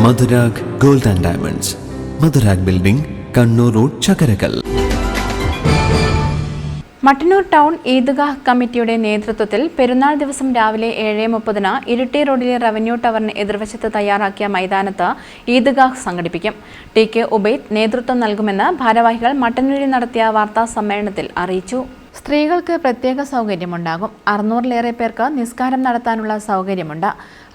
Madhurag gold and diamonds, Madhurag building, Kannur road, Chakkarakkal. Mattannur town ഈദ്ഗാഹ് കമ്മിറ്റിയുടെ നേതൃത്വത്തിൽ പെരുന്നാൾ ദിവസം രാവിലെ 7:30 ഇരിട്ടി റോഡിലെ റവന്യൂ ടവറിന് എതിർവശത്ത് തയ്യാറാക്കിയ മൈതാനത്ത് ഈദ്ഗാഹ് സംഘടിപ്പിക്കും. ടി.കെ. ഉബൈദ് നേതൃത്വം നൽകുമെന്ന് ഭാരവാഹികൾ മട്ടന്നൂരിൽ നടത്തിയ വാർത്താ സമ്മേളനത്തിൽ അറിയിച്ചു. സ്ത്രീകൾക്ക് പ്രത്യേക സൗകര്യമുണ്ടാകും. 600-ലേറെ പേർക്ക് നിസ്കാരം നടത്താനുള്ള സൗകര്യമുണ്ട്.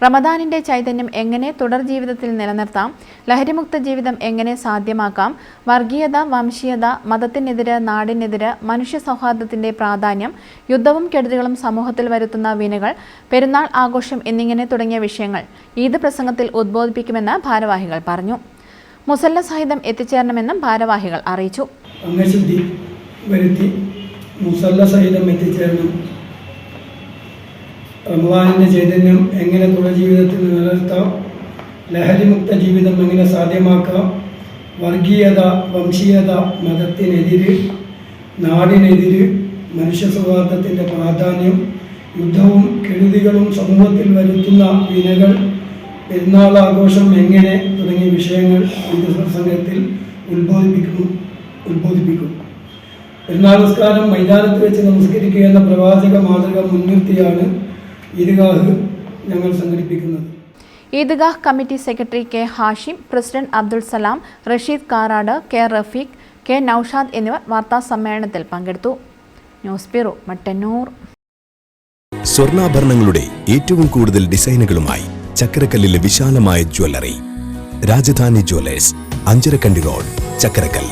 റമദാനിന്റെ ചൈതന്യം എങ്ങനെ തുടർ ജീവിതത്തിൽ നിലനിർത്താം, ലഹരിമുക്ത ജീവിതം എങ്ങനെ സാധ്യമാക്കാം, വർഗീയത, വംശീയത, മതത്തിനെതിരെ, നാടിനെതിരെ, മനുഷ്യ സൗഹാർദ്ദത്തിന്റെ പ്രാധാന്യം, യുദ്ധവും കെടുതികളും സമൂഹത്തിൽ വരുത്തുന്ന വിനകൾ, പെരുന്നാൾ ആഘോഷം എന്നിങ്ങനെ തുടങ്ങിയ വിഷയങ്ങൾ ഈദ് പ്രസംഗത്തിൽ ഉദ്ബോധിപ്പിക്കുമെന്ന് ഭാരവാഹികൾ പറഞ്ഞു. മുസല്ല സഹിതം എത്തിച്ചേരണമെന്നും ഭാരവാഹികൾ അറിയിച്ചു. മുസല്ല സഹിതം എത്തിച്ചേരണം. റമദാനിൻ്റെ ചൈതന്യം എങ്ങനെ തുടർ ജീവിതത്തിൽ നിലനിർത്താം, ലഹരിമുക്ത ജീവിതം എങ്ങനെ സാധ്യമാക്കാം, വർഗീയത, വംശീയത, മതത്തിനെതിര്, നാടിനെതിര്, മനുഷ്യ സൗഹാർദ്ദത്തിൻ്റെ പ്രാധാന്യം, യുദ്ധവും കെടുതികളും സമൂഹത്തിൽ വരുത്തുന്ന വിനകൾ, പെരുന്നാൾ ആഘോഷം എങ്ങനെ തുടങ്ങിയ വിഷയങ്ങൾ ഈ പ്രസംഗത്തിൽ ഉത്ബോധിപ്പിക്കും. പെരുന്നാൾ നിസ്കാരം മൈതാനത്ത് വെച്ച് നമസ്കരിക്കുക എന്ന പ്രവാചക മാതൃക മുൻനിർത്തിയാണ് ഈദ്ഗാഹ് ഞങ്ങൾ സംഘടിപ്പിക്കുന്നത്. Eidgah committee secretary K. Hashim, president Abdul Salam, Rasheed Karad, K. Rafeeq, K. Noushad എന്നിവർ വാർത്താ സമ്മേളനത്തിൽ പങ്കെടുത്തു. News bureau, Mattannur. സ്വർണ്ണാഭരണങ്ങളുടെ ഏറ്റവും കൂടുതൽ ഡിസൈനുകളുമായി ചക്കരക്കല്ലിലെ വിശാലമായ jewellery Rajadhani jewellers, Anjarakandy road, Chakkarakkal.